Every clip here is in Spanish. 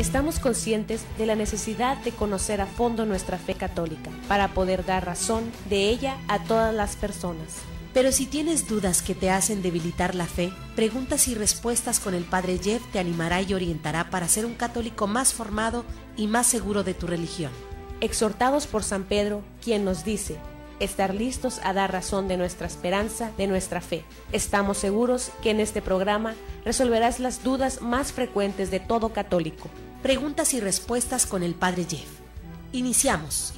Estamos conscientes de la necesidad de conocer a fondo nuestra fe católica para poder dar razón de ella a todas las personas. Pero si tienes dudas que te hacen debilitar la fe, preguntas y respuestas con el Padre Jeff te animará y orientará para ser un católico más formado y más seguro de tu religión. Exhortados por San Pedro, quien nos dice estar listos a dar razón de nuestra esperanza, de nuestra fe. Estamos seguros que en este programa resolverás las dudas más frecuentes de todo católico. Preguntas y respuestas con el Padre Jeff. Iniciamos.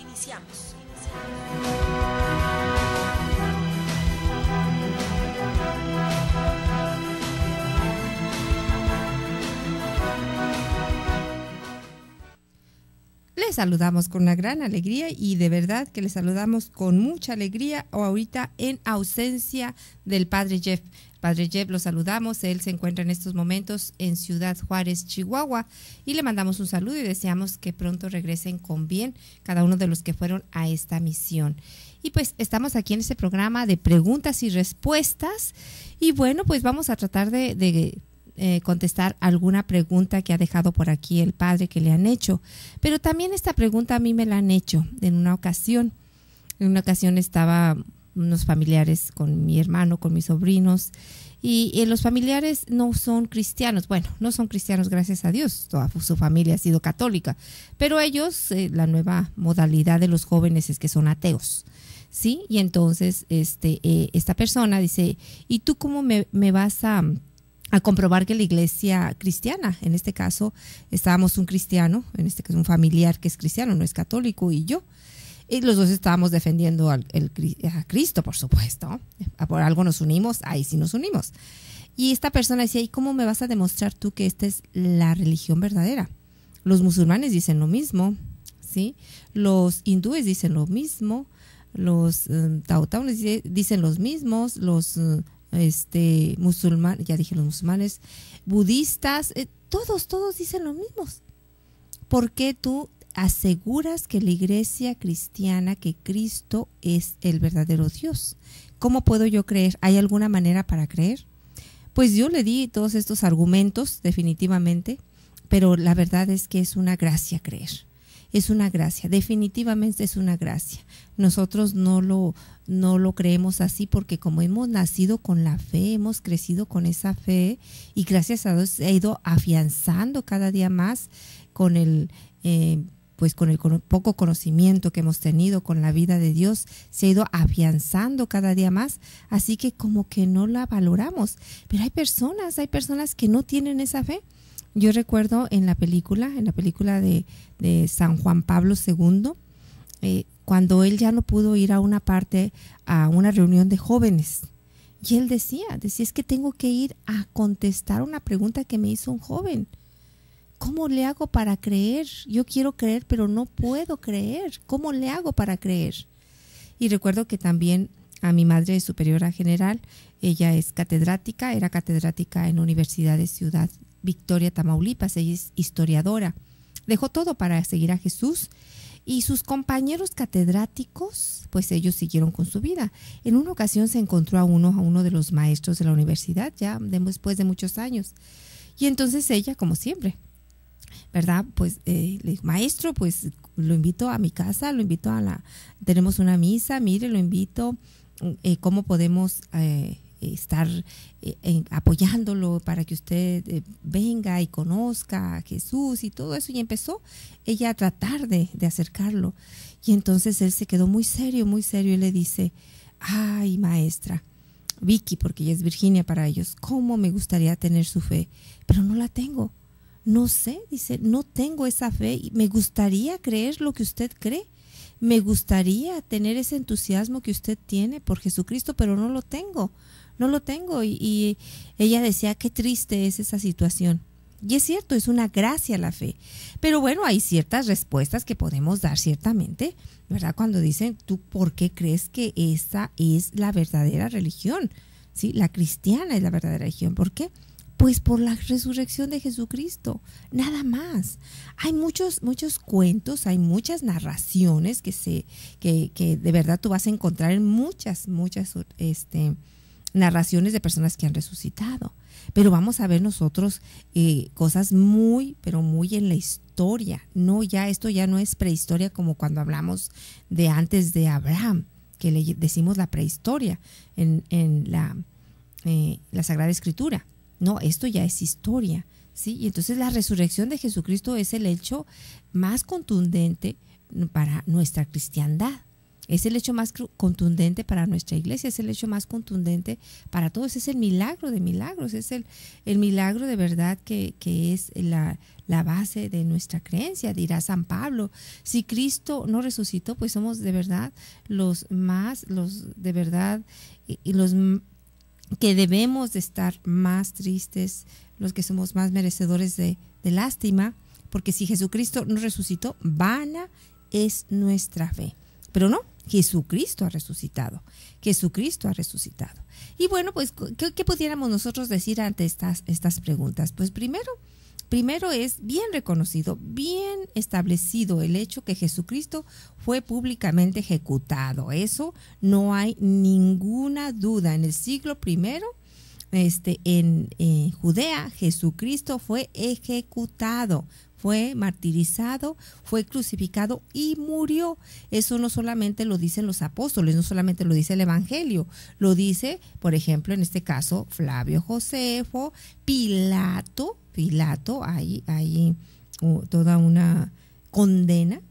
Les saludamos con una gran alegría y de verdad que les saludamos con mucha alegría ahorita en ausencia del Padre Jeff. Padre Jeff lo saludamos, él se encuentra en estos momentos en Ciudad Juárez, Chihuahua, y le mandamos un saludo y deseamos que pronto regresen con bien cada uno de los que fueron a esta misión. Y pues estamos aquí en este programa de preguntas y respuestas y bueno, pues vamos a tratar de contestar alguna pregunta que ha dejado por aquí el padre que le han hecho, pero también esta pregunta a mí me la han hecho en una ocasión. En una ocasión estaba unos familiares con mi hermano, con mis sobrinos, y los familiares no son cristianos. Bueno, no son cristianos, gracias a Dios, toda su familia ha sido católica, pero ellos, la nueva modalidad de los jóvenes es que son ateos, ¿sí? Y entonces esta persona dice, ¿y tú cómo me vas a comprobar que la iglesia cristiana, en este caso estábamos un cristiano, en este caso un familiar que es cristiano, no es católico, y yo, y los dos estábamos defendiendo a Cristo, por supuesto, por algo nos unimos, ahí sí nos unimos. Y esta persona decía, ¿y cómo me vas a demostrar tú que esta es la religión verdadera? Los musulmanes dicen lo mismo, ¿sí? Los hindúes dicen lo mismo, los taotaones dicen los mismos, los musulmanes, ya dije los musulmanes, budistas, todos dicen lo mismo. ¿Por qué tú aseguras que la iglesia cristiana, que Cristo es el verdadero Dios? ¿Cómo puedo yo creer? ¿Hay alguna manera para creer? Pues yo le di todos estos argumentos definitivamente, pero la verdad es que es una gracia creer. Es una gracia, definitivamente es una gracia. Nosotros no lo creemos así porque como hemos nacido con la fe, hemos crecido con esa fe y gracias a Dios se ha ido afianzando cada día más con el poco conocimiento que hemos tenido con la vida de Dios, se ha ido afianzando cada día más, así que como que no la valoramos. Pero hay personas que no tienen esa fe. Yo recuerdo en la película de San Juan Pablo II, cuando él ya no pudo ir a una reunión de jóvenes. Y él decía, es que tengo que ir a contestar una pregunta que me hizo un joven. ¿Cómo le hago para creer? Yo quiero creer, pero no puedo creer. ¿Cómo le hago para creer? Y recuerdo que también a mi madre superiora general, ella era catedrática en la Universidad de Ciudad Victoria, Tamaulipas, ella es historiadora. Dejó todo para seguir a Jesús y sus compañeros catedráticos, pues ellos siguieron con su vida. En una ocasión se encontró a uno de los maestros de la universidad, ya después de muchos años. Y entonces ella, como siempre, ¿verdad? Pues le dijo, maestro, pues lo invito a mi casa, tenemos una misa, mire, lo invito, ¿cómo podemos estar apoyándolo para que usted venga y conozca a Jesús y todo eso? Y empezó ella a tratar de acercarlo. Y entonces él se quedó muy serio y le dice, ay, maestra, Vicky, porque ella es Virginia para ellos, ¿cómo me gustaría tener su fe? Pero no la tengo. No sé, dice, no tengo esa fe y me gustaría creer lo que usted cree. Me gustaría tener ese entusiasmo que usted tiene por Jesucristo, pero no lo tengo. Y ella decía, qué triste es esa situación. Y es cierto, es una gracia la fe. Pero bueno, hay ciertas respuestas que podemos dar ciertamente, ¿verdad? Cuando dicen, ¿tú por qué crees que esa es la verdadera religión? ¿Sí? La cristiana es la verdadera religión. ¿Por qué? Pues por la resurrección de Jesucristo, nada más. Hay muchos cuentos, hay muchas narraciones que de verdad tú vas a encontrar en muchas narraciones de personas que han resucitado. Pero vamos a ver nosotros cosas muy, pero muy en la historia. No, ya esto ya no es prehistoria como cuando hablamos de antes de Abraham, que le decimos la prehistoria en la Sagrada Escritura. No, esto ya es historia, ¿sí? Y entonces la resurrección de Jesucristo es el hecho más contundente para nuestra cristiandad. Es el hecho más contundente para nuestra iglesia, es el hecho más contundente para todos. Es el milagro de milagros, es el milagro de verdad que es la base de nuestra creencia. Dirá San Pablo, si Cristo no resucitó, pues somos de verdad los que debemos de estar más tristes, los que somos más merecedores de lástima, porque si Jesucristo no resucitó, vana es nuestra fe. Pero no, Jesucristo ha resucitado. Jesucristo ha resucitado. Y bueno, pues, ¿qué pudiéramos nosotros decir ante estas preguntas? Pues primero es bien reconocido, bien establecido el hecho que Jesucristo fue públicamente ejecutado. Eso no hay ninguna duda. En el siglo I, en Judea, Jesucristo fue ejecutado. Fue martirizado, fue crucificado y murió. Eso no solamente lo dicen los apóstoles, no solamente lo dice el Evangelio, lo dice, por ejemplo, en este caso, Flavio Josefo, Pilato, hay toda una condena,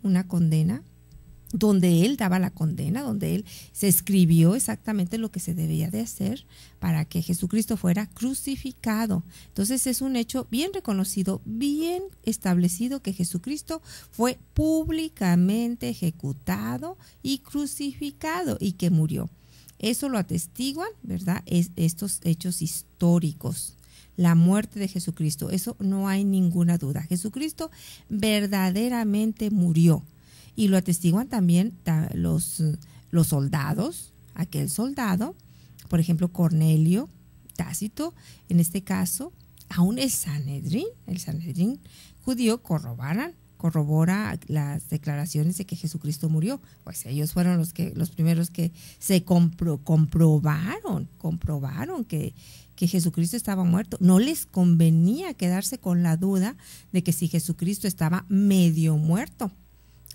donde él daba la condena, donde él se escribió exactamente lo que se debía de hacer para que Jesucristo fuera crucificado. Entonces es un hecho bien reconocido, bien establecido que Jesucristo fue públicamente ejecutado y crucificado y que murió. Eso lo atestiguan, ¿verdad? Estos hechos históricos. La muerte de Jesucristo, eso no hay ninguna duda. Jesucristo verdaderamente murió. Y lo atestiguan también los soldados, aquel soldado, por ejemplo, Cornelio, Tácito, en este caso, aún el Sanedrín judío corrobora las declaraciones de que Jesucristo murió. Pues ellos fueron los primeros que se comprobaron que Jesucristo estaba muerto. No les convenía quedarse con la duda de que si Jesucristo estaba medio muerto.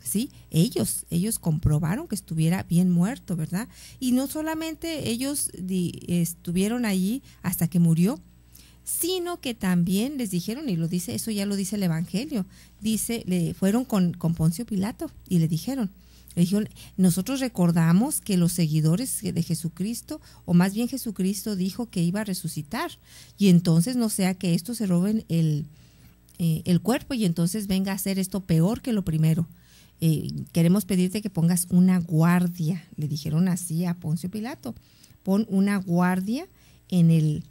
¿Sí? Ellos comprobaron que estuviera bien muerto, ¿verdad? Y no solamente ellos estuvieron allí hasta que murió, sino que también les dijeron, y eso ya lo dice el Evangelio, fueron con Poncio Pilato y le dijeron, nosotros recordamos que los seguidores de Jesucristo, o más bien Jesucristo dijo que iba a resucitar, y entonces no sea que estos se roben el cuerpo y entonces venga a hacer esto peor que lo primero. Queremos pedirte que pongas una guardia, le dijeron así a Poncio Pilato, pon una guardia en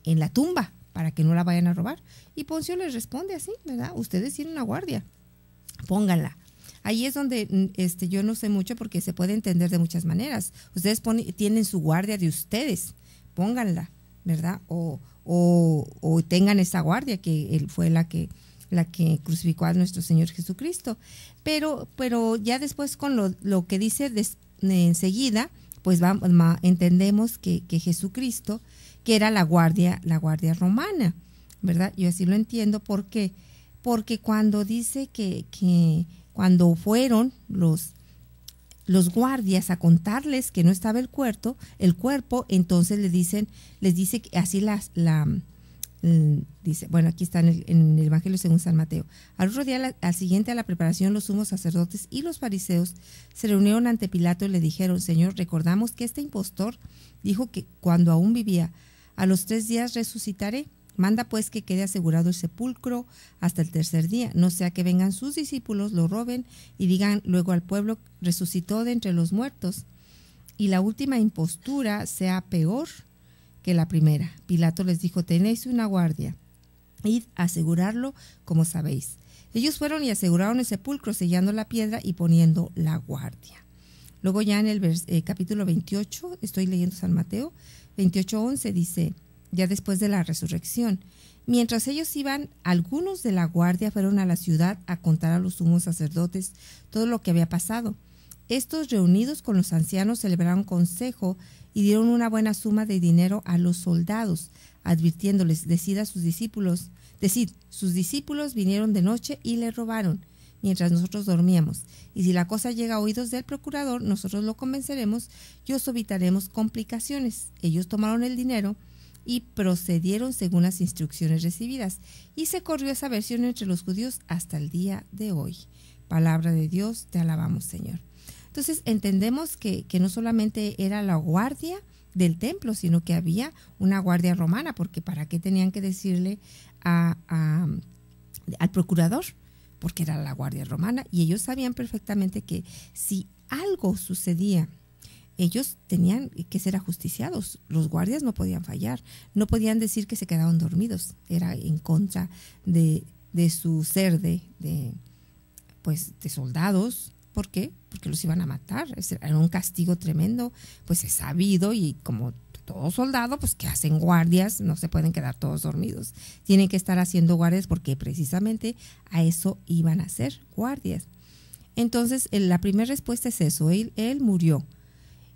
la tumba para que no la vayan a robar. Y Poncio les responde así, ¿verdad? Ustedes tienen una guardia, pónganla. Ahí es donde yo no sé mucho porque se puede entender de muchas maneras. Ustedes tienen su guardia de ustedes, pónganla, ¿verdad? O tengan esa guardia que él fue la que crucificó a nuestro Señor Jesucristo. Pero ya después con lo que dice enseguida, pues entendemos que Jesucristo, que era la guardia romana, ¿verdad? Yo así lo entiendo. ¿Por qué? Porque cuando dice que cuando fueron los guardias a contarles que no estaba el cuerpo, entonces les dice que así dice, bueno, aquí está en el Evangelio según San Mateo. Al otro día, al siguiente a la preparación, los sumos sacerdotes y los fariseos se reunieron ante Pilato y le dijeron, Señor, recordamos que este impostor dijo que cuando aún vivía, a los 3 días resucitaré. Manda pues que quede asegurado el sepulcro hasta el 3er día, no sea que vengan sus discípulos, lo roben y digan luego al pueblo, resucitó de entre los muertos, y la última impostura sea peor que la primera. Pilato les dijo, tenéis una guardia, id a asegurarlo como sabéis. Ellos fueron y aseguraron el sepulcro, sellando la piedra y poniendo la guardia. Luego ya en el capítulo 28, estoy leyendo San Mateo, 28:11 dice, ya después de la resurrección, mientras ellos iban, algunos de la guardia fueron a la ciudad a contar a los sumos sacerdotes todo lo que había pasado. Estos, reunidos con los ancianos, celebraron consejo y dieron una buena suma de dinero a los soldados, advirtiéndoles: decid, sus discípulos vinieron de noche y le robaron, mientras nosotros dormíamos. Y si la cosa llega a oídos del procurador, nosotros lo convenceremos y os evitaremos complicaciones. Ellos tomaron el dinero y procedieron según las instrucciones recibidas. Y se corrió esa versión entre los judíos hasta el día de hoy. Palabra de Dios, te alabamos, Señor. Entonces entendemos que no solamente era la guardia del templo, sino que había una guardia romana, porque ¿para qué tenían que decirle al procurador? Porque era la guardia romana, y ellos sabían perfectamente que si algo sucedía, ellos tenían que ser ajusticiados. Los guardias no podían fallar, no podían decir que se quedaban dormidos. Era en contra de su ser de soldados. ¿Por qué? Porque los iban a matar. Era un castigo tremendo. Pues es sabido, y como todo soldado, pues que hacen guardias, no se pueden quedar todos dormidos. Tienen que estar haciendo guardias porque precisamente a eso iban a hacer guardias. Entonces, la primera respuesta es eso. Él murió.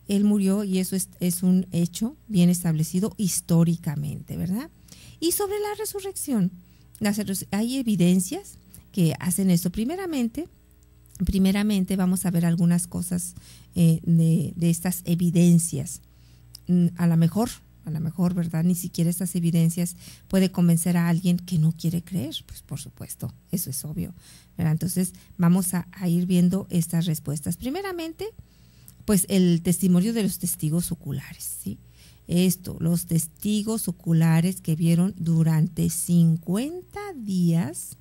Él murió, y eso es un hecho bien establecido históricamente, ¿verdad? Y sobre la resurrección, hay evidencias que hacen eso. Primeramente vamos a ver algunas cosas de estas evidencias. A lo mejor, ¿verdad? Ni siquiera estas evidencias puede convencer a alguien que no quiere creer. Pues por supuesto, eso es obvio, ¿verdad? Entonces vamos a ir viendo estas respuestas. Primeramente, pues el testimonio de los testigos oculares, ¿sí? Los testigos oculares que vieron durante 50 días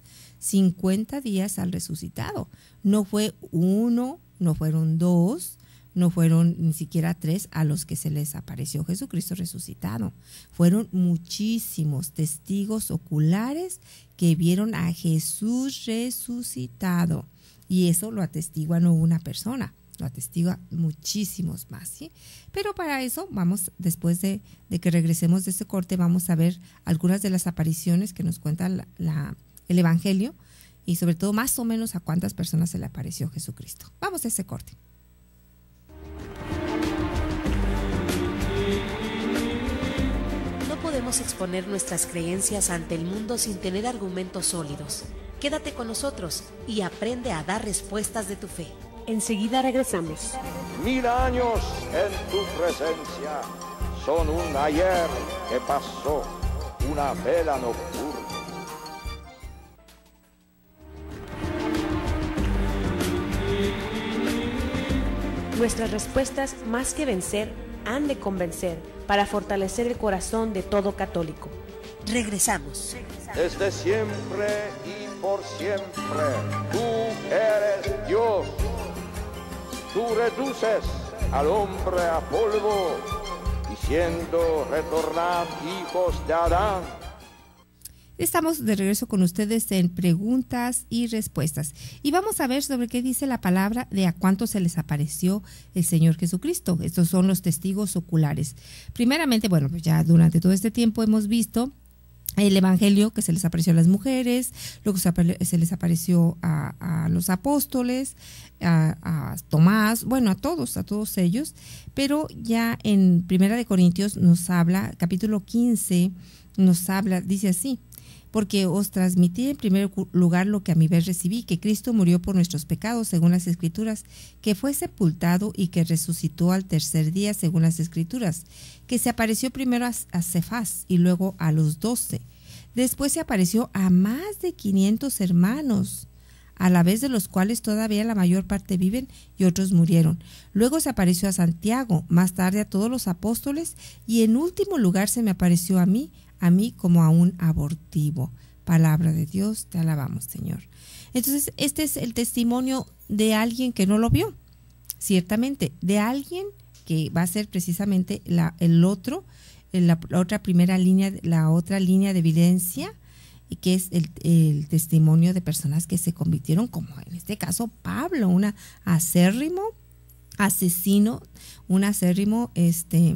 al resucitado. No fue uno, no fueron dos, no fueron ni siquiera 3 a los que se les apareció Jesucristo resucitado. Fueron muchísimos testigos oculares que vieron a Jesús resucitado. Y eso lo atestigua no una persona, lo atestigua muchísimos más, ¿sí? Pero para eso vamos, después de que regresemos de ese corte, vamos a ver algunas de las apariciones que nos cuenta el Evangelio, y sobre todo más o menos a cuántas personas se le apareció Jesucristo. Vamos a ese corte. No podemos exponer nuestras creencias ante el mundo sin tener argumentos sólidos. Quédate con nosotros y aprende a dar respuestas de tu fe. Enseguida regresamos. 1000 años en tu presencia son un ayer que pasó, una vela nocturna. Nuestras respuestas, más que vencer, han de convencer para fortalecer el corazón de todo católico. Regresamos. Desde siempre y por siempre, tú eres Dios. Tú reduces al hombre a polvo, diciendo: retornad, hijos de Adán. Estamos de regreso con ustedes en preguntas y respuestas, y vamos a ver sobre qué dice la palabra de a cuánto se les apareció el Señor Jesucristo. Estos son los testigos oculares. Primeramente, bueno, pues ya durante todo este tiempo hemos visto el Evangelio, que se les apareció a las mujeres, luego se les apareció a los apóstoles, a Tomás, bueno, a todos ellos. Pero ya en 1 Corintios nos habla, capítulo 15, nos habla, dice así: porque os transmití en primer lugar lo que a mi vez recibí, que Cristo murió por nuestros pecados según las Escrituras, que fue sepultado y que resucitó al tercer día según las Escrituras, que se apareció primero a Cefas y luego a los 12. Después se apareció a más de 500 hermanos, a la vez de los cuales todavía la mayor parte viven y otros murieron. Luego se apareció a Santiago, más tarde a todos los apóstoles, y en último lugar se me apareció a mí como a un abortivo. Palabra de Dios, te alabamos, Señor. Entonces, este es el testimonio de alguien que no lo vio, ciertamente, de alguien que va a ser precisamente la otra línea de evidencia, y que es el testimonio de personas que se convirtieron, como en este caso Pablo, un acérrimo asesino, un acérrimo que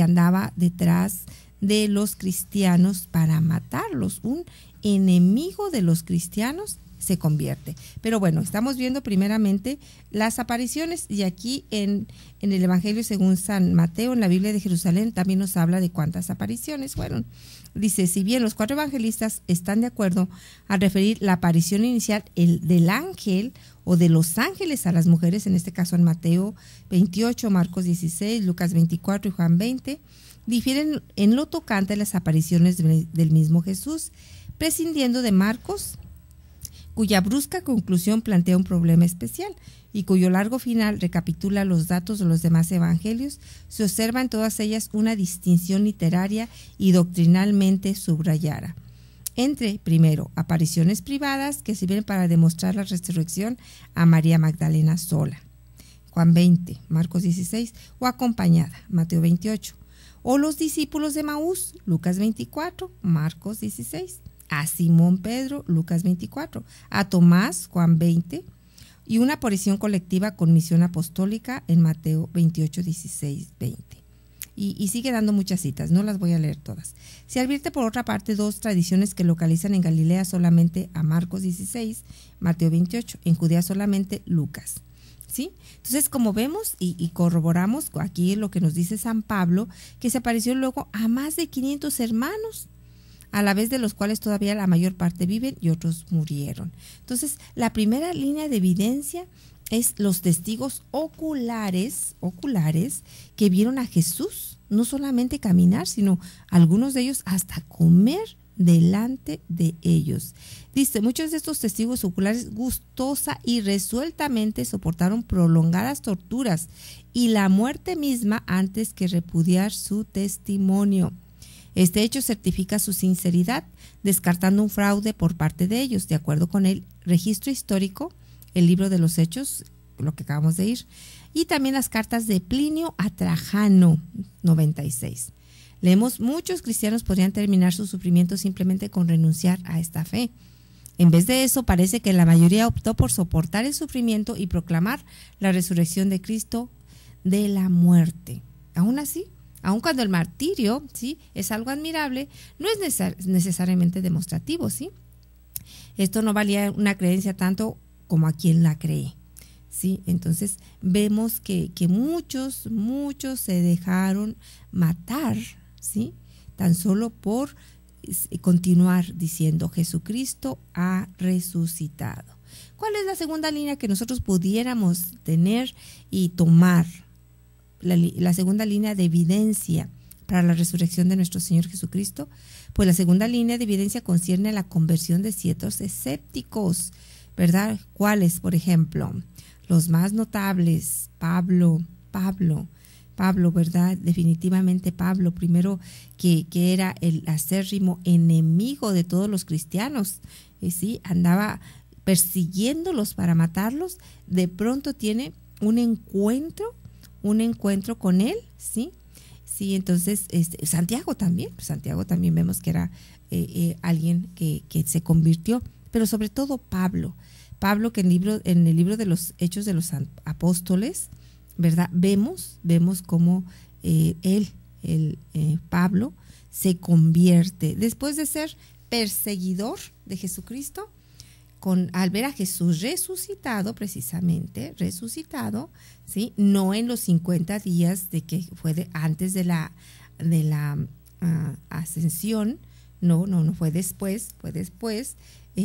andaba detrás de los cristianos para matarlos. Un enemigo de los cristianos se convierte. Pero bueno, estamos viendo primeramente las apariciones, y aquí en el Evangelio según San Mateo, en la Biblia de Jerusalén, también nos habla de cuántas apariciones fueron. Dice, si bien los 4 evangelistas están de acuerdo al referir la aparición inicial del ángel o de los ángeles a las mujeres, en este caso en Mateo 28, Marcos 16, Lucas 24 y Juan 20, difieren en lo tocante a las apariciones del mismo Jesús, prescindiendo de Marcos, cuya brusca conclusión plantea un problema especial y cuyo largo final recapitula los datos de los demás evangelios. Se observa en todas ellas una distinción literaria y doctrinalmente subrayada entre, primero, apariciones privadas que sirven para demostrar la resurrección a María Magdalena sola, Juan 20, Marcos 16, o acompañada, Mateo 28, o los discípulos de Maús, Lucas 24, Marcos 16, a Simón Pedro, Lucas 24, a Tomás, Juan 20, y una aparición colectiva con misión apostólica en Mateo 28, 16, 20. Y sigue dando muchas citas, no las voy a leer todas. Se advierte por otra parte 2 tradiciones que localizan en Galilea solamente a Marcos 16, Mateo 28, en Judea solamente Lucas. ¿Sí? Entonces, como vemos y corroboramos aquí lo que nos dice San Pablo, que se apareció luego a más de 500 hermanos, a la vez de los cuales todavía la mayor parte viven y otros murieron. Entonces, la primera línea de evidencia es los testigos oculares que vieron a Jesús, no solamente caminar, sino algunos de ellos hasta comer delante de ellos. Dice, muchos de estos testigos oculares gustosa y resueltamente soportaron prolongadas torturas y la muerte misma antes que repudiar su testimonio. Este hecho certifica su sinceridad, descartando un fraude por parte de ellos, de acuerdo con el registro histórico, el libro de los Hechos, lo que acabamos de ir, y también las cartas de Plinio a Trajano, 96. Leemos, muchos cristianos podrían terminar su sufrimiento simplemente con renunciar a esta fe. En vez de eso, parece que la mayoría optó por soportar el sufrimiento y proclamar la resurrección de Cristo de la muerte. Aún así, aun cuando el martirio, ¿sí?, es algo admirable, no es necesariamente demostrativo, ¿sí? Esto no valía una creencia tanto como a quien la cree, ¿sí? Entonces vemos que muchos se dejaron matar, ¿sí?, tan solo por continuar diciendo Jesucristo ha resucitado. ¿Cuál es la segunda línea que nosotros pudiéramos tener y tomar? La segunda línea de evidencia para la resurrección de nuestro Señor Jesucristo, pues la segunda línea de evidencia concierne a la conversión de ciertos escépticos, ¿verdad? ¿Cuáles? Por ejemplo, los más notables, Pablo, ¿verdad? Definitivamente Pablo, primero que era el acérrimo enemigo de todos los cristianos, ¿sí? Andaba persiguiéndolos para matarlos, de pronto tiene un encuentro con él, ¿sí? Sí, entonces Santiago también vemos que era alguien que se convirtió, pero sobre todo Pablo que en el libro de los Hechos de los Apóstoles, ¿verdad? Vemos cómo Pablo se convierte después de ser perseguidor de Jesucristo, al ver a Jesús resucitado, precisamente, ¿sí? No en los 50 días de que fue antes de la ascensión, no fue después,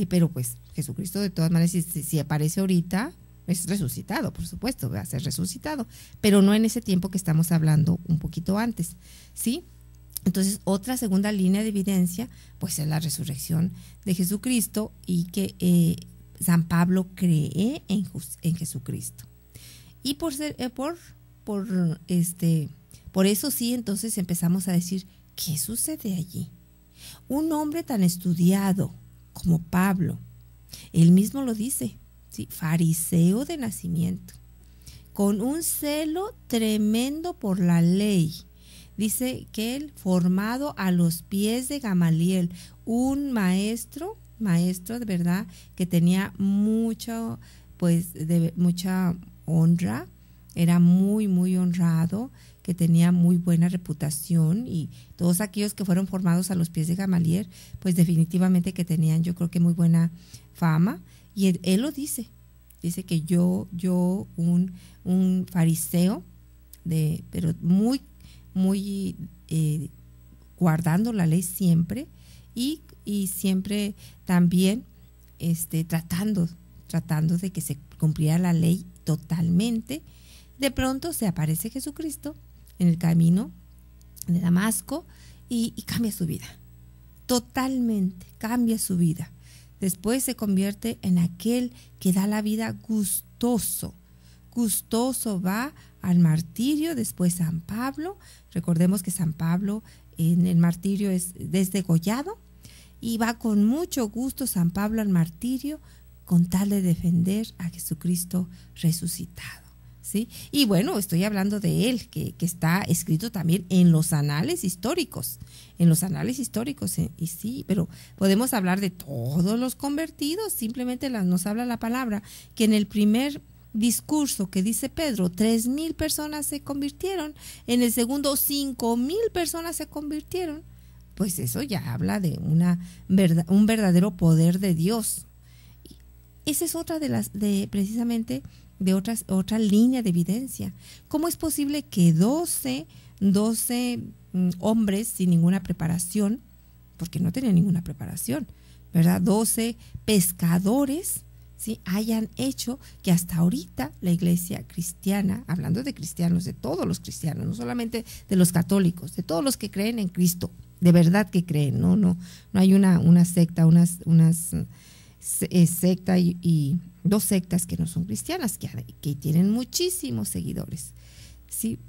pero pues Jesucristo de todas maneras, si aparece ahorita, es resucitado, por supuesto, va a ser resucitado, pero no en ese tiempo que estamos hablando, un poquito antes, ¿sí? Entonces, otra segunda línea de evidencia, pues es la resurrección de Jesucristo y que San Pablo cree en Jesucristo. Y por eso sí, entonces empezamos a decir, ¿qué sucede allí? Un hombre tan estudiado como Pablo, él mismo lo dice, ¿sí?, fariseo de nacimiento, con un celo tremendo por la ley. Dice que él, formado a los pies de Gamaliel, un maestro de verdad que tenía mucha honra era muy, muy honrado, que tenía muy buena reputación, y todos aquellos que fueron formados a los pies de Gamaliel, pues definitivamente que tenían, yo creo que muy buena fama. Y él lo dice que yo un fariseo, pero muy, muy guardando la ley siempre, y siempre también tratando de que se cumpliera la ley totalmente. De pronto se aparece Jesucristo en el camino de Damasco y cambia su vida, totalmente cambia su vida. Después se convierte en aquel que da la vida gustoso, va al martirio. Después San Pablo, recordemos que San Pablo en el martirio es desdegollado, y va con mucho gusto San Pablo al martirio con tal de defender a Jesucristo resucitado, ¿sí? Y bueno, estoy hablando de él, que está escrito también en los anales históricos, y sí, pero podemos hablar de todos los convertidos. Simplemente nos habla la palabra que en el primer discurso que dice Pedro, 3,000 personas se convirtieron, en el segundo 5,000 personas se convirtieron. Pues eso ya habla de un verdadero poder de Dios. Esa es otra precisamente de otra línea de evidencia. ¿Cómo es posible que 12 hombres sin ninguna preparación, porque no tenían ninguna preparación, ¿verdad? 12 pescadores, ¿sí?, hayan hecho que hasta ahorita la iglesia cristiana, hablando de cristianos, de todos los cristianos, no solamente de los católicos, de todos los que creen en Cristo, de verdad que creen, no hay una secta, secta y dos sectas que no son cristianas, que tienen muchísimos seguidores, ¿sí?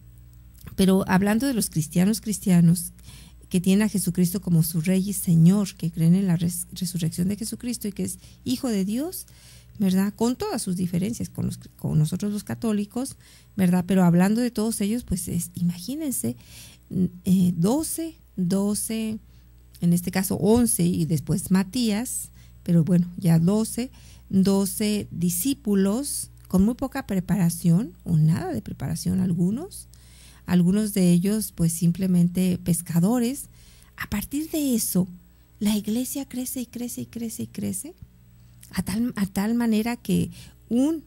Pero hablando de los cristianos que tienen a Jesucristo como su Rey y Señor, que creen en la resurrección de Jesucristo y que es Hijo de Dios, ¿verdad? Con todas sus diferencias con nosotros los católicos, ¿verdad? Pero hablando de todos ellos, pues imagínense, 12, en este caso 11 y después Matías, pero bueno, ya 12 discípulos con muy poca preparación o nada de preparación algunos de ellos pues simplemente pescadores. A partir de eso, la iglesia crece y crece y crece y crece a tal manera que en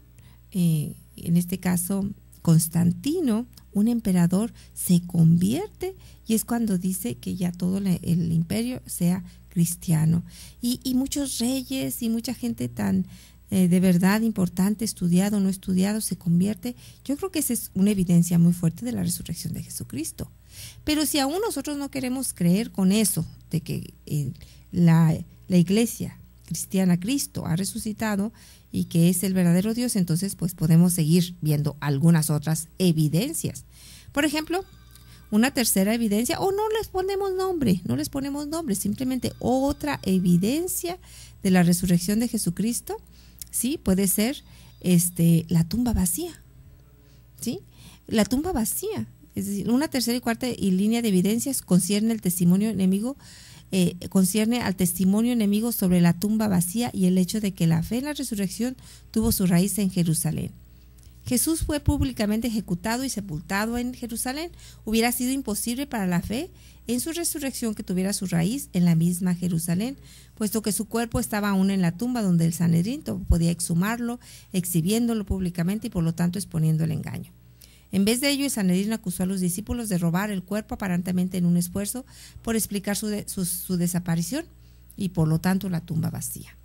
este caso Constantino, un emperador, se convierte, y es cuando dice que ya todo el imperio sea cristiano, y muchos reyes y mucha gente tan de verdad importante, estudiado o no estudiado, se convierte. Yo creo que esa es una evidencia muy fuerte de la resurrección de Jesucristo. Pero si aún nosotros no queremos creer con eso, de que la iglesia cristiana, Cristo ha resucitado y que es el verdadero Dios, entonces pues podemos seguir viendo algunas otras evidencias. Por ejemplo, una tercera evidencia, o no les ponemos nombre, simplemente otra evidencia de la resurrección de Jesucristo, ¿sí? Puede ser la tumba vacía, ¿sí? La tumba vacía, es decir, una tercera y cuarta línea de evidencias concierne al testimonio enemigo sobre la tumba vacía y el hecho de que la fe en la resurrección tuvo su raíz en Jerusalén. Jesús fue públicamente ejecutado y sepultado en Jerusalén. Hubiera sido imposible para la fe en su resurrección que tuviera su raíz en la misma Jerusalén, puesto que su cuerpo estaba aún en la tumba donde el Sanedrín podía exhumarlo, exhibiéndolo públicamente y por lo tanto exponiendo el engaño. En vez de ello, el Sanedrín acusó a los discípulos de robar el cuerpo aparentemente en un esfuerzo por explicar su desaparición y por lo tanto la tumba vacía.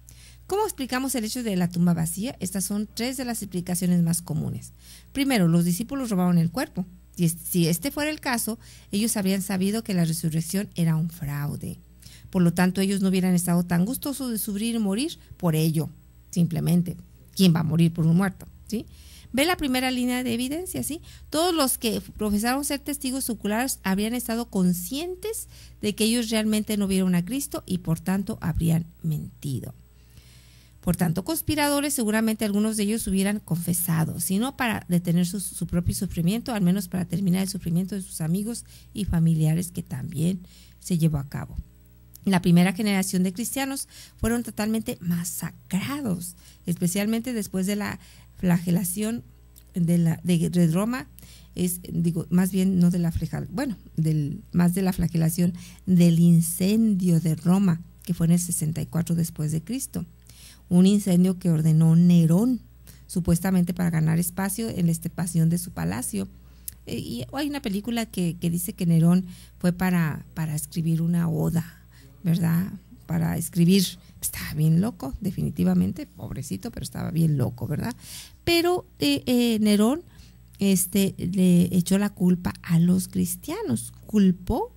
¿Cómo explicamos el hecho de la tumba vacía? Estas son 3 de las explicaciones más comunes. Primero, los discípulos robaron el cuerpo. Si este fuera el caso, ellos habrían sabido que la resurrección era un fraude. Por lo tanto, ellos no hubieran estado tan gustosos de sufrir y morir por ello. Simplemente, ¿quién va a morir por un muerto? ¿Sí? Ve la primera línea de evidencia, ¿sí? Todos los que profesaron ser testigos oculares habrían estado conscientes de que ellos realmente no vieron a Cristo y por tanto habrían mentido. Por tanto, conspiradores, seguramente algunos de ellos hubieran confesado, si no para detener su propio sufrimiento, al menos para terminar el sufrimiento de sus amigos y familiares, que también se llevó a cabo. La primera generación de cristianos fueron totalmente masacrados, especialmente después de la flagelación de Roma es, digo, más bien no de la más de la flagelación del incendio de Roma, que fue en el 64 después de Cristo. Un incendio que ordenó Nerón, supuestamente para ganar espacio en la expansión de su palacio. Y hay una película que dice que Nerón fue para escribir una oda, ¿verdad? Para escribir, estaba bien loco, definitivamente, pobrecito, pero estaba bien loco, ¿verdad? Pero Nerón le echó la culpa a los cristianos, culpó,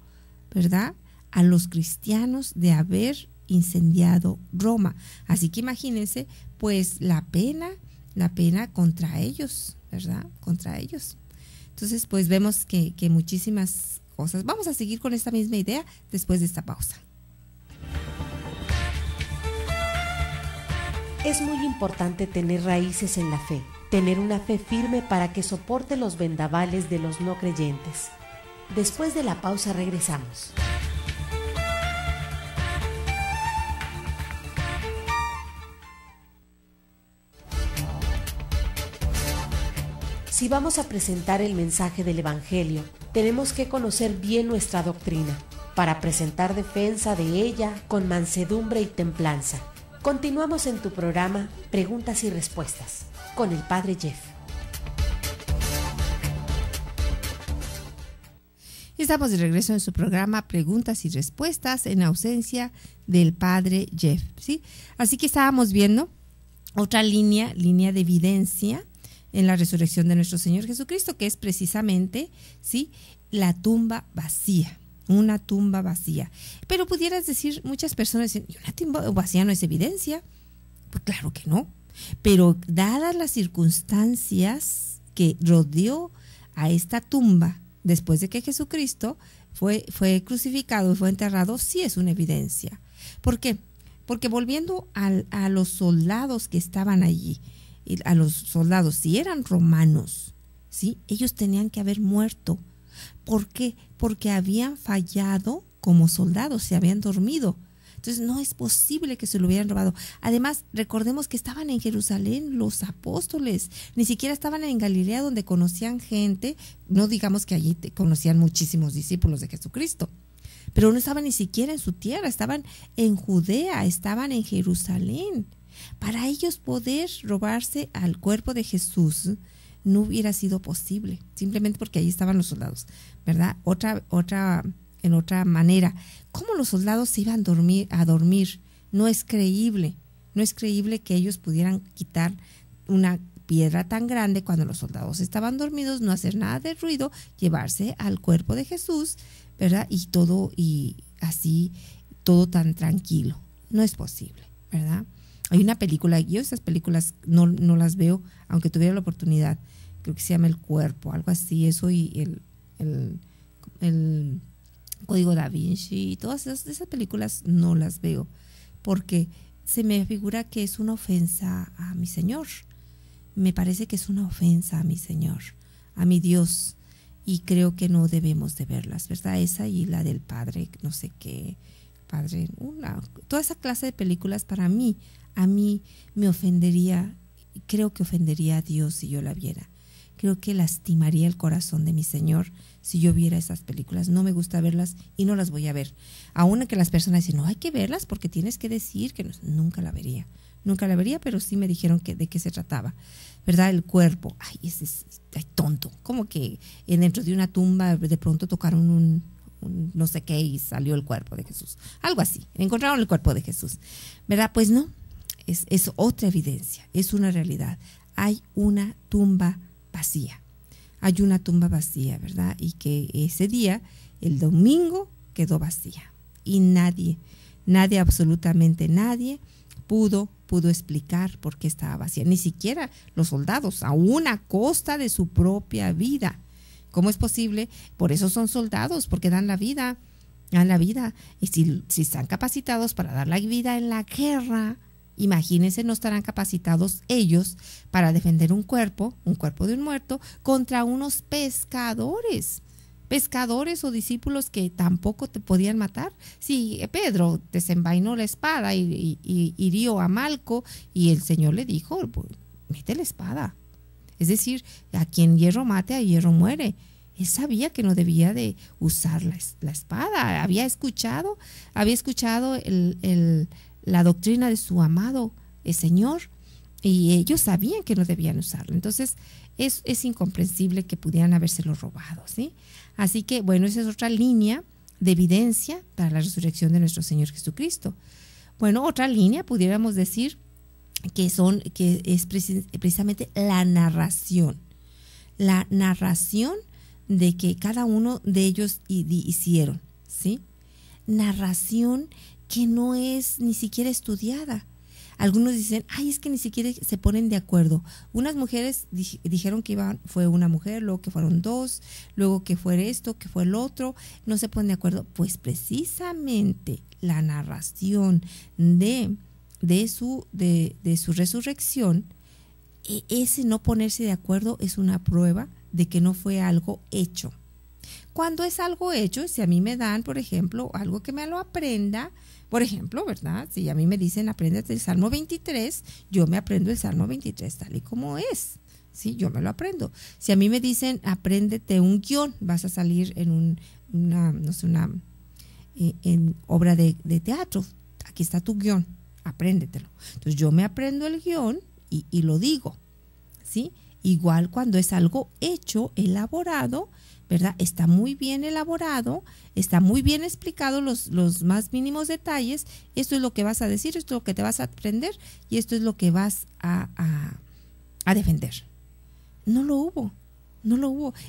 ¿verdad?, a los cristianos de haber incendiado Roma. Así que imagínense, pues la pena contra ellos, ¿verdad?, contra ellos. Entonces, pues vemos que muchísimas cosas. Vamos a seguir con esta misma idea después de esta pausa. Es muy importante tener raíces en la fe, tener una fe firme para que soporte los vendavales de los no creyentes. Después de la pausa regresamos. Si vamos a presentar el mensaje del Evangelio, tenemos que conocer bien nuestra doctrina, para presentar defensa de ella con mansedumbre y templanza. Continuamos en tu programa Preguntas y Respuestas con el Padre Jeff. Estamos de regreso en su programa Preguntas y Respuestas en ausencia del Padre Jeff, ¿sí? Así que estábamos viendo otra línea de evidencia en la resurrección de nuestro Señor Jesucristo, que es precisamente, ¿sí?, la tumba vacía. Una tumba vacía. Pero pudieras decir, muchas personas dicen, ¿y una tumba vacía no es evidencia? Pues claro que no. Pero dadas las circunstancias que rodeó a esta tumba después de que Jesucristo fue crucificado y fue enterrado, sí es una evidencia. ¿Por qué? Porque volviendo a los soldados que estaban allí, a los soldados, si eran romanos, ¿sí?, ellos tenían que haber muerto. ¿Por qué? Porque habían fallado como soldados, se habían dormido. Entonces no es posible que se lo hubieran robado. Además, recordemos que estaban en Jerusalén los apóstoles, ni siquiera estaban en Galilea donde conocían gente, no digamos que allí conocían muchísimos discípulos de Jesucristo, pero no estaban ni siquiera en su tierra, estaban en Judea, estaban en Jerusalén. Para ellos poder robarse al cuerpo de Jesús no hubiera sido posible, simplemente porque ahí estaban los soldados, ¿verdad? En otra manera, ¿cómo los soldados se iban a dormir? No es creíble que ellos pudieran quitar una piedra tan grande cuando los soldados estaban dormidos, no hacer nada de ruido, llevarse al cuerpo de Jesús, ¿verdad? Y así, todo tan tranquilo. No es posible, ¿verdad? Hay una película, yo esas películas no las veo, aunque tuviera la oportunidad, creo que se llama El Cuerpo, algo así, eso y el Código Da Vinci y todas esas películas no las veo, porque se me figura que es una ofensa a mi Señor. Me parece que es una ofensa a mi Señor, a mi Dios, y creo que no debemos de verlas, ¿verdad? Esa y la del Padre, no sé qué, Padre, toda esa clase de películas a mí me ofendería, creo que ofendería a Dios si yo la viera. Creo que lastimaría el corazón de mi Señor si yo viera esas películas. No me gusta verlas y no las voy a ver. Aún que las personas dicen, no hay que verlas porque tienes que decir que no, nunca la vería, pero sí me dijeron de qué se trataba, ¿verdad? El cuerpo, ese es tonto, como que dentro de una tumba de pronto tocaron un no sé qué y salió el cuerpo de Jesús, algo así, encontraron el cuerpo de Jesús, ¿verdad? Pues no, es otra evidencia, es una realidad. Hay una tumba vacía, ¿verdad? Y que ese día, el domingo, quedó vacía y nadie, absolutamente nadie pudo explicar por qué estaba vacía, ni siquiera los soldados, aún a costa de su propia vida. ¿Cómo es posible? Por eso son soldados, porque dan la vida, y si están capacitados para dar la vida en la guerra, imagínense, no estarán capacitados ellos para defender un cuerpo de un muerto contra unos pescadores o discípulos que tampoco te podían matar. Si Pedro desenvainó la espada y hirió a Malco y el Señor le dijo, mete la espada. Es decir, a quien hierro mate, a hierro muere. Él sabía que no debía de usar la espada. Había escuchado la doctrina de su amado Señor, y ellos sabían que no debían usarlo. Entonces es incomprensible que pudieran habérselo robado, ¿sí? Así que, bueno, esa es otra línea de evidencia para la resurrección de nuestro Señor Jesucristo. Bueno, otra línea pudiéramos decir que es precisamente la narración de que cada uno de ellos hicieron, ¿sí? Narración que no es ni siquiera estudiada. Algunos dicen, ay, es que ni siquiera se ponen de acuerdo. Unas mujeres dijeron que fue una mujer, luego que fueron dos, luego que fue esto, que fue el otro, no se ponen de acuerdo. Pues precisamente la narración de su resurrección, ese no ponerse de acuerdo es una prueba de que no fue algo hecho. Cuando es algo hecho, si a mí me dan, por ejemplo, algo que me lo aprenda, por ejemplo, ¿verdad? Si a mí me dicen apréndete el Salmo 23, yo me aprendo el Salmo 23 tal y como es, ¿sí? Yo me lo aprendo. Si a mí me dicen apréndete un guión, vas a salir en en obra de teatro, aquí está tu guión, apréndetelo. Entonces yo me aprendo el guión y lo digo, ¿sí? Igual cuando es algo hecho, elaborado, ¿verdad? Está muy bien elaborado, está muy bien explicado los más mínimos detalles. Esto es lo que vas a decir, esto es lo que te vas a aprender y esto es lo que vas a defender. No lo hubo.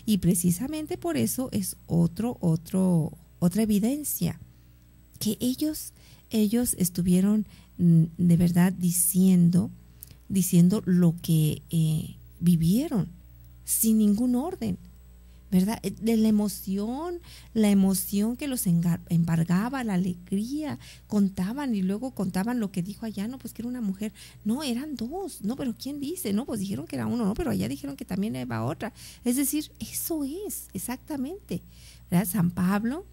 Y precisamente por eso es otra evidencia que ellos estuvieron de verdad diciendo lo que vivieron sin ningún orden, ¿verdad? De la emoción que los embargaba, la alegría, contaban y luego contaban lo que dijo allá, no, pues que era una mujer, no, eran dos, no, pero ¿quién dice? No, pues dijeron que era uno, no, pero allá dijeron que también era otra. Es decir, eso es exactamente, ¿verdad? San Pablo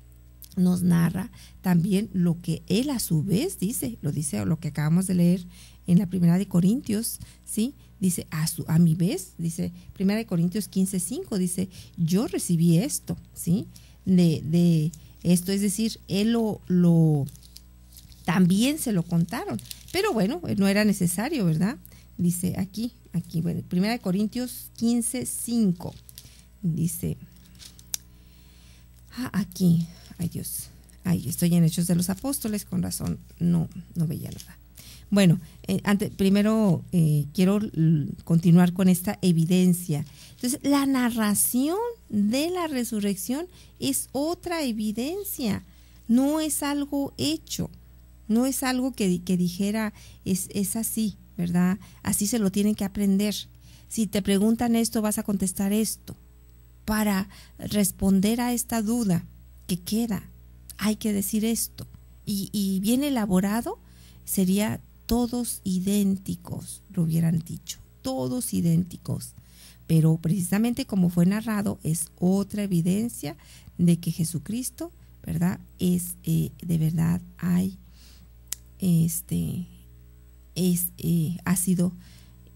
nos narra también lo que él a su vez dice lo que acabamos de leer en la Primera de Corintios, ¿sí? Dice, a mi vez, dice Primera de Corintios 15:5, dice, yo recibí esto, ¿sí? De esto, es decir, él también se lo contaron, pero bueno, no era necesario, ¿verdad? Dice aquí, bueno, Primera de Corintios 15:5, dice, aquí, ay Dios, estoy en Hechos de los Apóstoles, con razón, no veía nada. Bueno, primero quiero continuar con esta evidencia. Entonces, la narración de la resurrección es otra evidencia, no es algo hecho, no es algo que dijera es así, ¿verdad? Así se lo tienen que aprender. Si te preguntan esto, vas a contestar esto. Para responder a esta duda que queda, hay que decir esto. Y bien elaborado sería todos idénticos, lo hubieran dicho, todos idénticos. Pero precisamente como fue narrado, es otra evidencia de que Jesucristo, ¿verdad? De verdad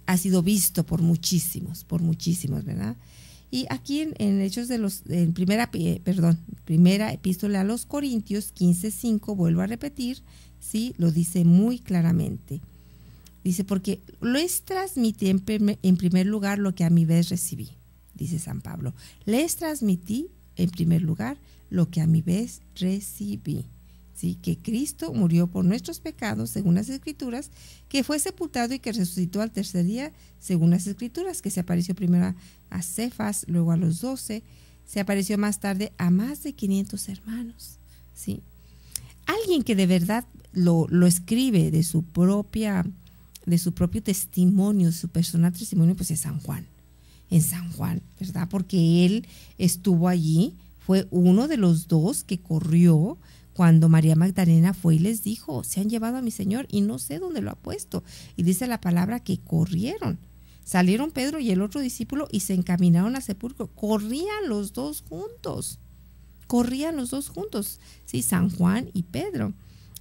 ha sido visto por muchísimos, ¿verdad? Y aquí en Hechos en primera epístola a los Corintios 15:5, vuelvo a repetir, sí, lo dice muy claramente. Dice, porque les transmití en primer lugar lo que a mi vez recibí, dice San Pablo. Les transmití en primer lugar lo que a mi vez recibí. ¿Sí? Que Cristo murió por nuestros pecados, según las Escrituras, que fue sepultado y que resucitó al tercer día, según las Escrituras, que se apareció primero a Cefas, luego a los 12, se apareció más tarde a más de 500 hermanos. ¿Sí? Alguien que de verdad lo escribe de su propio testimonio, de su personal testimonio, pues es San Juan. En San Juan, ¿verdad? Porque él estuvo allí, fue uno de los dos que corrió cuando María Magdalena fue y les dijo, se han llevado a mi Señor y no sé dónde lo ha puesto. Y dice la palabra que corrieron. Salieron Pedro y el otro discípulo y se encaminaron al sepulcro. Corrían los dos juntos. Sí, San Juan y Pedro.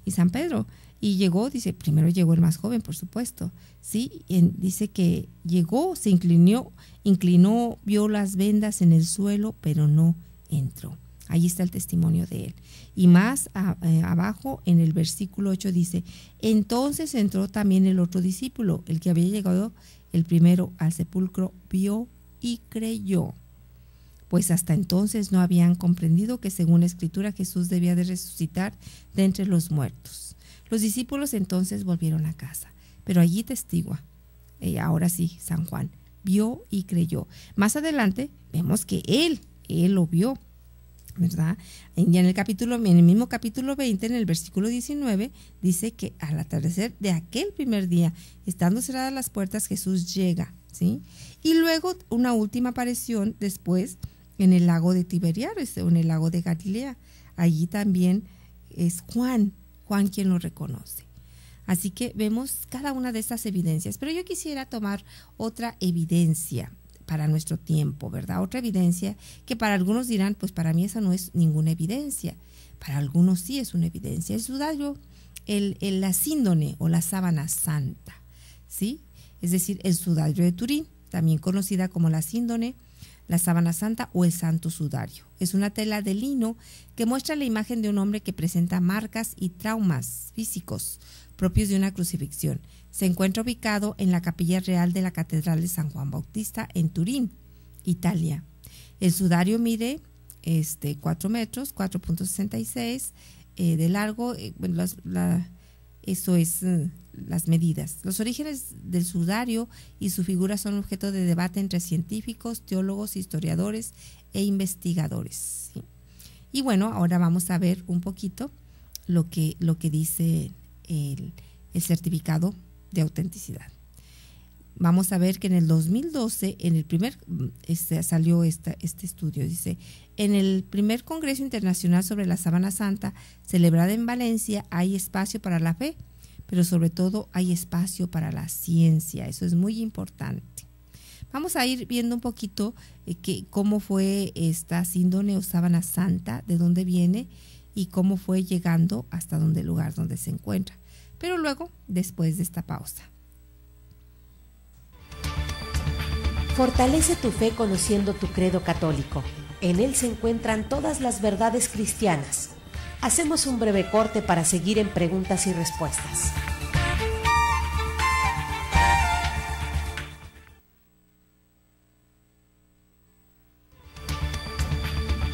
Y San Pedro. Y llegó, dice, primero llegó el más joven, por supuesto, ¿sí? Dice que llegó, se inclinó, vio las vendas en el suelo, pero no entró. Ahí está el testimonio de él. Y más abajo, en el versículo 8 dice, entonces entró también el otro discípulo, el que había llegado el primero al sepulcro, vio y creyó. Pues hasta entonces no habían comprendido que según la Escritura Jesús debía de resucitar de entre los muertos. Los discípulos entonces volvieron a casa, pero allí testigua, ahora sí, San Juan, vio y creyó. Más adelante vemos que él lo vio, ¿verdad? Y en el mismo capítulo 20, en el versículo 19, dice que al atardecer de aquel primer día, estando cerradas las puertas, Jesús llega, ¿sí? Y luego una última aparición después en el lago de Tiberias, o en el lago de Galilea. Allí también es Juan quien lo reconoce. Así que vemos cada una de estas evidencias, pero yo quisiera tomar otra evidencia para nuestro tiempo, ¿verdad? Otra evidencia que para algunos dirán, pues para mí esa no es ninguna evidencia, para algunos sí es una evidencia. El sudario, la síndone o la sábana santa, ¿sí? Es decir, el sudario de Turín, también conocida como la síndone, la sábana santa o el santo sudario. Es una tela de lino que muestra la imagen de un hombre que presenta marcas y traumas físicos propios de una crucifixión. Se encuentra ubicado en la capilla real de la Catedral de San Juan Bautista en Turín, Italia. El sudario mide 4 metros, 4.66 de largo. Eso es las medidas. Los orígenes del sudario y su figura son objeto de debate entre científicos, teólogos, historiadores e investigadores, ¿sí? Y bueno, ahora vamos a ver un poquito lo que dice el certificado de autenticidad. Vamos a ver que en el 2012, en el salió este estudio, dice, en el primer Congreso Internacional sobre la Sábana Santa, celebrado en Valencia, hay espacio para la fe, pero sobre todo hay espacio para la ciencia. Eso es muy importante. Vamos a ir viendo un poquito cómo fue esta síndone o sábana santa, de dónde viene y cómo fue llegando hasta el lugar donde se encuentra. Pero luego, después de esta pausa. Fortalece tu fe conociendo tu credo católico. En él se encuentran todas las verdades cristianas. Hacemos un breve corte para seguir en preguntas y respuestas.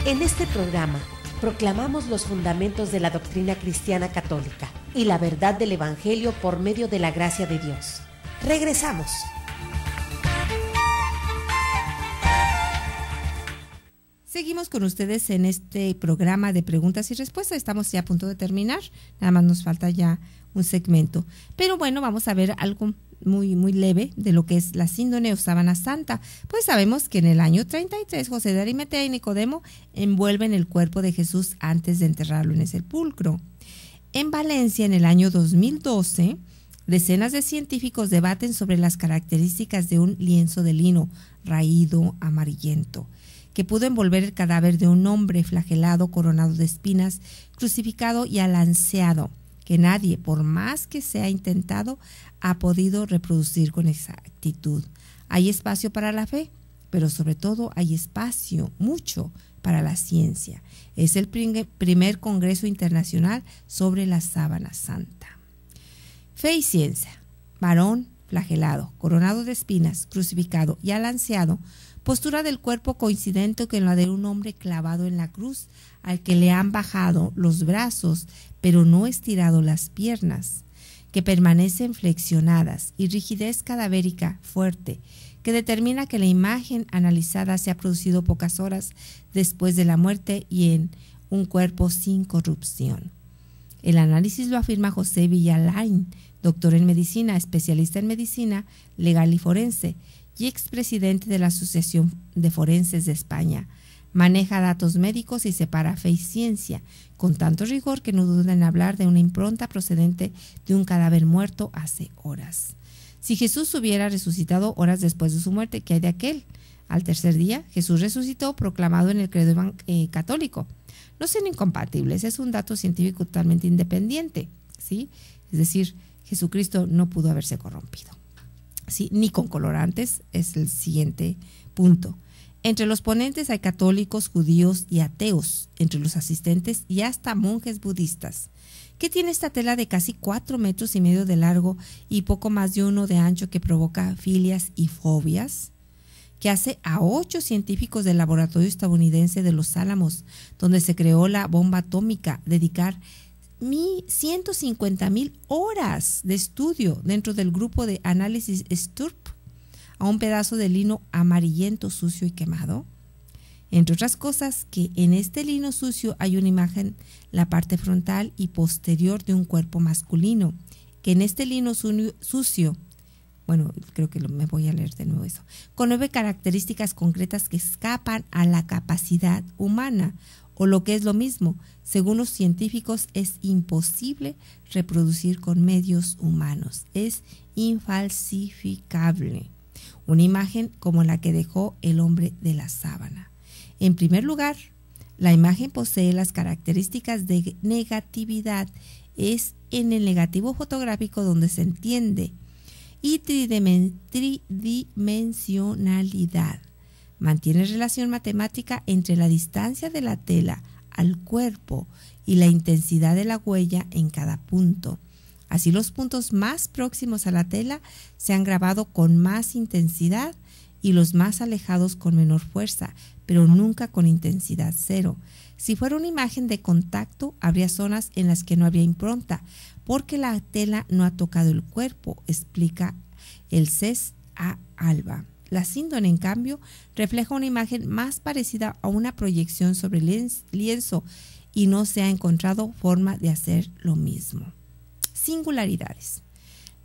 En este programa proclamamos los fundamentos de la doctrina cristiana católica y la verdad del Evangelio por medio de la gracia de Dios. Regresamos. Seguimos con ustedes en este programa de preguntas y respuestas. Estamos ya a punto de terminar, nada más nos falta ya un segmento. Pero bueno, vamos a ver algo muy, muy leve de lo que es la síndone o sábana santa. Pues sabemos que en el año 33 José de Arimatea y Nicodemo envuelven el cuerpo de Jesús antes de enterrarlo en el sepulcro. En Valencia, en el año 2012, decenas de científicos debaten sobre las características de un lienzo de lino raído, amarillento, que pudo envolver el cadáver de un hombre flagelado, coronado de espinas, crucificado y alanceado, que nadie, por más que se ha intentado, ha podido reproducir con exactitud. Hay espacio para la fe, pero sobre todo hay espacio, mucho, para la ciencia. Es el primer Congreso Internacional sobre la Sábana Santa. Fe y ciencia. Varón flagelado, coronado de espinas, crucificado y alanceado, postura del cuerpo coincidente con la de un hombre clavado en la cruz, al que le han bajado los brazos, pero no estirado las piernas, que permanecen flexionadas, y rigidez cadavérica fuerte, que determina que la imagen analizada se ha producido pocas horas después de la muerte y en un cuerpo sin corrupción. El análisis lo afirma José Villalain, doctor en medicina, especialista en medicina legal y forense, y expresidente de la Asociación de Forenses de España. Maneja datos médicos y separa fe y ciencia, con tanto rigor que no duda en hablar de una impronta procedente de un cadáver muerto hace horas. Si Jesús hubiera resucitado horas después de su muerte, ¿qué hay de aquel? Al tercer día, Jesús resucitó, proclamado en el credo católico. No son incompatibles, es un dato científico totalmente independiente, ¿sí? Es decir, Jesucristo no pudo haberse corrompido. Sí, ni con colorantes, es el siguiente punto. Entre los ponentes hay católicos, judíos y ateos, entre los asistentes y hasta monjes budistas. ¿Qué tiene esta tela de casi 4,5 metros de largo y poco más de 1 de ancho que provoca filias y fobias? Que hace a 8 científicos del laboratorio estadounidense de Los Álamos, donde se creó la bomba atómica, dedicar 150,000 horas de estudio dentro del grupo de análisis STURP a un pedazo de lino amarillento, sucio y quemado. Entre otras cosas, que en este lino sucio hay una imagen, la parte frontal y posterior de un cuerpo masculino, que en este lino sucio, bueno, creo que me voy a leer de nuevo eso, con 9 características concretas que escapan a la capacidad humana, o lo que es lo mismo, según los científicos es imposible reproducir con medios humanos, es infalsificable. Una imagen como la que dejó el hombre de la sábana. En primer lugar, la imagen posee las características de negatividad, es en el negativo fotográfico donde se entiende, y tridimensionalidad. Mantiene relación matemática entre la distancia de la tela al cuerpo y la intensidad de la huella en cada punto. Así, los puntos más próximos a la tela se han grabado con más intensidad y los más alejados con menor fuerza, pero nunca con intensidad cero. Si fuera una imagen de contacto, habría zonas en las que no habría impronta, porque la tela no ha tocado el cuerpo, explica el CES A. Alba. La síndone, en cambio, refleja una imagen más parecida a una proyección sobre el lienzo y no se ha encontrado forma de hacer lo mismo. Singularidades.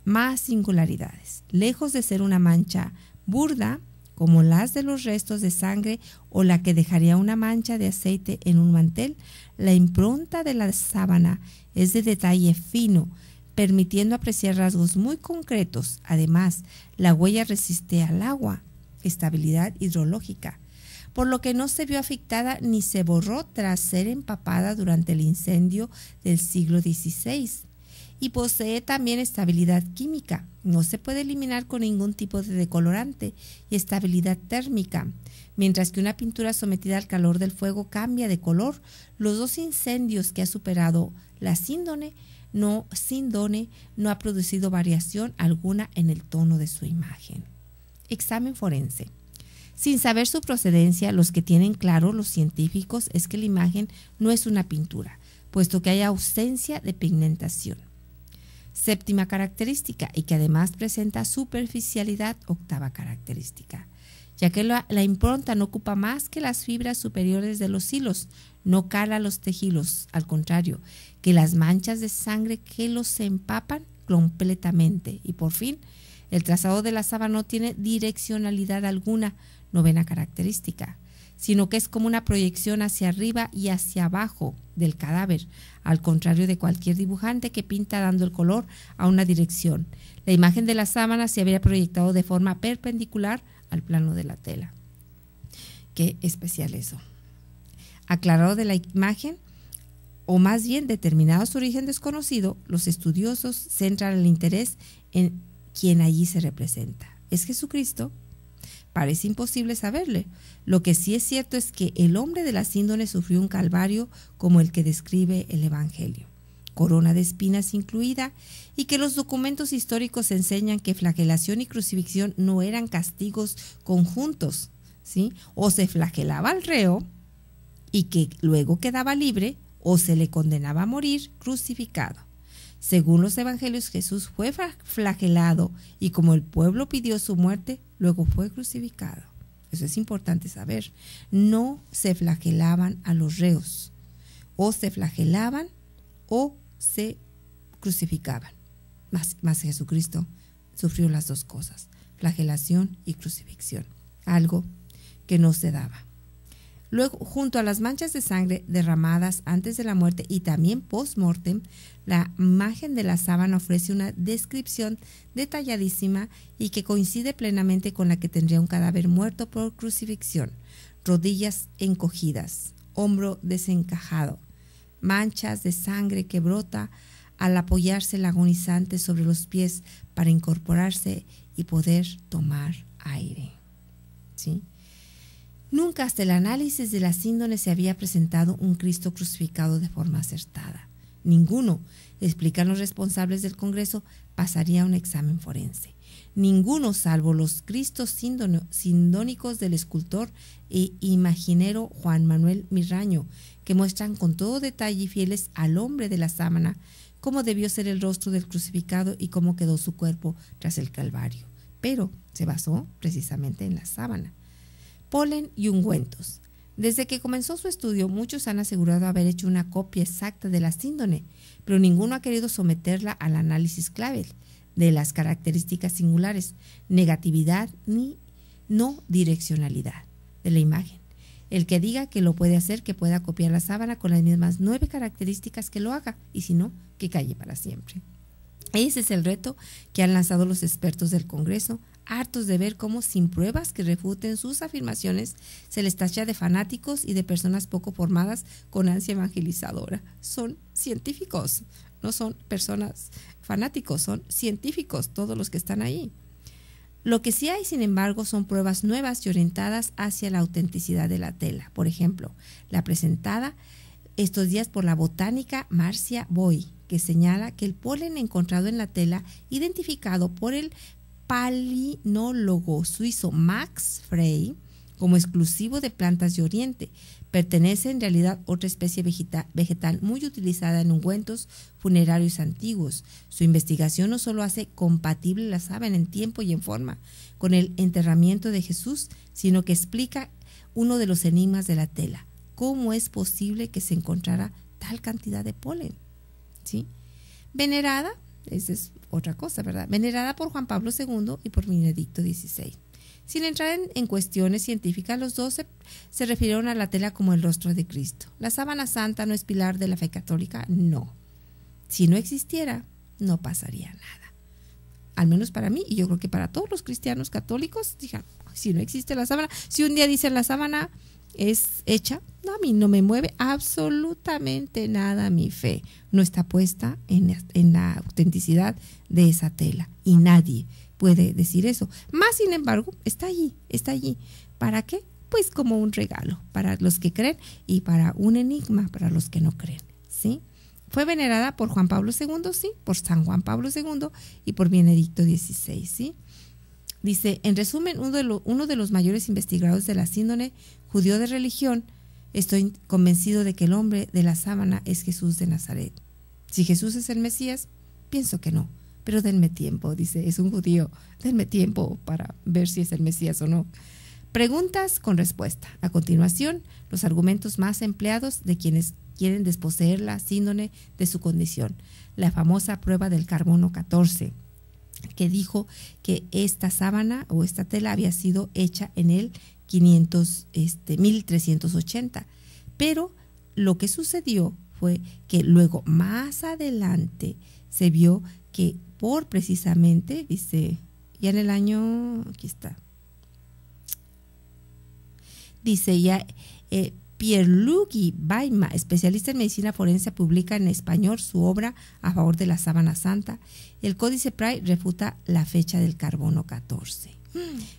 Más singularidades. Lejos de ser una mancha burda, como las de los restos de sangre o la que dejaría una mancha de aceite en un mantel, la impronta de la sábana es de detalle fino, permitiendo apreciar rasgos muy concretos. Además, la huella resiste al agua, estabilidad hidrológica, por lo que no se vio afectada ni se borró tras ser empapada durante el incendio del siglo XVI. Y posee también estabilidad química. No se puede eliminar con ningún tipo de decolorante, y estabilidad térmica. Mientras que una pintura sometida al calor del fuego cambia de color, los 2 incendios que ha superado la síndone no ha producido variación alguna en el tono de su imagen. Examen forense. Sin saber su procedencia, los que tienen claro los científicos es que la imagen no es una pintura, puesto que hay ausencia de pigmentación. Séptima característica, y que además presenta superficialidad. Octava característica, ya que la impronta no ocupa más que las fibras superiores de los hilos, no cala los tejidos, al contrario, que las manchas de sangre que los empapan completamente. Y por fin, el trazado de la sábana no tiene direccionalidad alguna. Novena característica, sino que es como una proyección hacia arriba y hacia abajo del cadáver, al contrario de cualquier dibujante que pinta dando el color a una dirección. La imagen de la sábana se habría proyectado de forma perpendicular al plano de la tela. Qué especial eso. Aclarado de la imagen, o más bien determinado su origen desconocido, los estudiosos centran el interés en quien allí se representa. ¿Es Jesucristo? Parece imposible saberle. Lo que sí es cierto es que el hombre de la síndone sufrió un calvario como el que describe el Evangelio, corona de espinas incluida, y que los documentos históricos enseñan que flagelación y crucifixión no eran castigos conjuntos, ¿sí? O se flagelaba al reo y que luego quedaba libre, o se le condenaba a morir crucificado. Según los evangelios, Jesús fue flagelado y como el pueblo pidió su muerte, luego fue crucificado. Eso es importante saber. No se flagelaban a los reos. O se flagelaban o se crucificaban. Mas Jesucristo sufrió las 2 cosas, flagelación y crucifixión, algo que no se daba. Luego, junto a las manchas de sangre derramadas antes de la muerte y también post-mortem, la imagen de la sábana ofrece una descripción detalladísima y que coincide plenamente con la que tendría un cadáver muerto por crucifixión. Rodillas encogidas, hombro desencajado, manchas de sangre que brota al apoyarse el agonizante sobre los pies para incorporarse y poder tomar aire. ¿Sí? Nunca hasta el análisis de la síndrome se había presentado un Cristo crucificado de forma acertada. Ninguno, explican los responsables del Congreso, pasaría un examen forense. Ninguno, salvo los Cristos sindónicos del escultor e imaginero Juan Manuel Mirraño, que muestran con todo detalle y fieles al hombre de la sábana cómo debió ser el rostro del crucificado y cómo quedó su cuerpo tras el Calvario. Pero se basó precisamente en la sábana. Polen y ungüentos. Desde que comenzó su estudio, muchos han asegurado haber hecho una copia exacta de la síndrome, pero ninguno ha querido someterla al análisis clave de las características singulares, negatividad ni no direccionalidad de la imagen. El que diga que lo puede hacer, que pueda copiar la sábana con las mismas 9 características, que lo haga, y si no, que calle para siempre. Ese es el reto que han lanzado los expertos del Congreso, hartos de ver cómo, sin pruebas que refuten sus afirmaciones, se les tacha de fanáticos y de personas poco formadas con ansia evangelizadora. Son científicos, no son personas fanáticos, son científicos todos los que están ahí. Lo que sí hay, sin embargo, son pruebas nuevas y orientadas hacia la autenticidad de la tela. Por ejemplo, la presentada estos días por la botánica Marcia Boy, que señala que el polen encontrado en la tela, identificado por el palinólogo suizo Max Frey como exclusivo de plantas de Oriente, pertenece en realidad a otra especie vegetal muy utilizada en ungüentos funerarios antiguos. Su investigación no solo hace compatible la sábana en tiempo y en forma con el enterramiento de Jesús, sino que explica uno de los enigmas de la tela: ¿cómo es posible que se encontrara tal cantidad de polen? ¿Sí? Venerada, esa es otra cosa, ¿verdad? Venerada por Juan Pablo II y por Benedicto XVI. Sin entrar en cuestiones científicas, los dos se refirieron a la tela como el rostro de Cristo. ¿La sábana santa no es pilar de la fe católica? No. Si no existiera, no pasaría nada. Al menos para mí, y yo creo que para todos los cristianos católicos, digan, si no existe la sábana, si un día dicen la sábana es hecha, no, a mí no me mueve absolutamente nada mi fe. No está puesta en la autenticidad de esa tela, y nadie puede decir eso. Más sin embargo, está allí. ¿Para qué? Pues como un regalo para los que creen y para un enigma para los que no creen, ¿sí? Fue venerada por Juan Pablo II, sí, por San Juan Pablo II y por Benedicto XVI, ¿sí? Dice, en resumen, uno de los mayores investigadores de la síndrome, judío de religión, estoy convencido de que el hombre de la sábana es Jesús de Nazaret. Si Jesús es el Mesías, pienso que no. Pero denme tiempo, dice, es un judío, denme tiempo para ver si es el Mesías o no. Preguntas con respuesta. A continuación, los argumentos más empleados de quienes quieren desposeer la síndrome de su condición. La famosa prueba del carbono 14, que dijo que esta sábana o esta tela había sido hecha en el 1380. Pero lo que sucedió fue que luego, más adelante, se vio que por precisamente, dice, ya en el año, aquí está, dice ya, Pierluigi Baima, especialista en medicina forense, publica en español su obra a favor de la sábana santa. El Códice Pray refuta la fecha del carbono 14.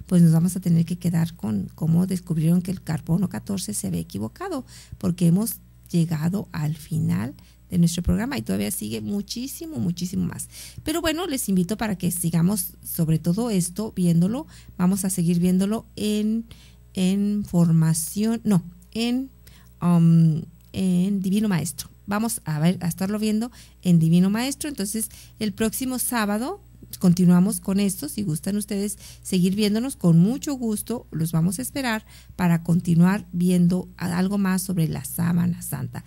Pues nos vamos a tener que quedar con cómo descubrieron que el carbono 14 se había equivocado, porque hemos llegado al final de nuestro programa y todavía sigue muchísimo más. Pero bueno, les invito para que sigamos sobre todo esto, viéndolo. Vamos a seguir viéndolo en formación, no, en Divino Maestro. Vamos a estarlo viendo en Divino Maestro. Entonces, el próximo sábado continuamos con esto. Si gustan ustedes seguir viéndonos, con mucho gusto los vamos a esperar para continuar viendo algo más sobre la sábana santa.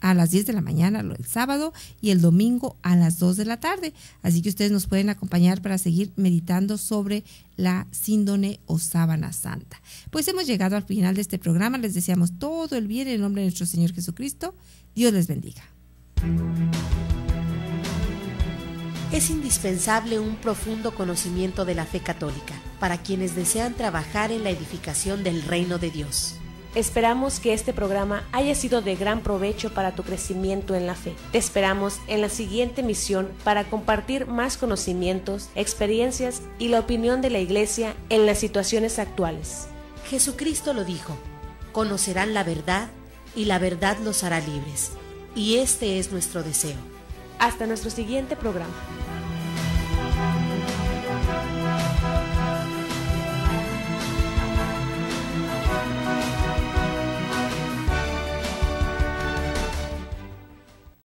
A las 10 de la mañana el sábado y el domingo a las 2 de la tarde. Así que ustedes nos pueden acompañar para seguir meditando sobre la síndrome o sábana santa. Pues hemos llegado al final de este programa. Les deseamos todo el bien en el nombre de nuestro Señor Jesucristo. Dios les bendiga. Es indispensable un profundo conocimiento de la fe católica para quienes desean trabajar en la edificación del reino de Dios. Esperamos que este programa haya sido de gran provecho para tu crecimiento en la fe. Te esperamos en la siguiente emisión para compartir más conocimientos, experiencias y la opinión de la Iglesia en las situaciones actuales. Jesucristo lo dijo: conocerán la verdad y la verdad los hará libres. Y este es nuestro deseo. Hasta nuestro siguiente programa.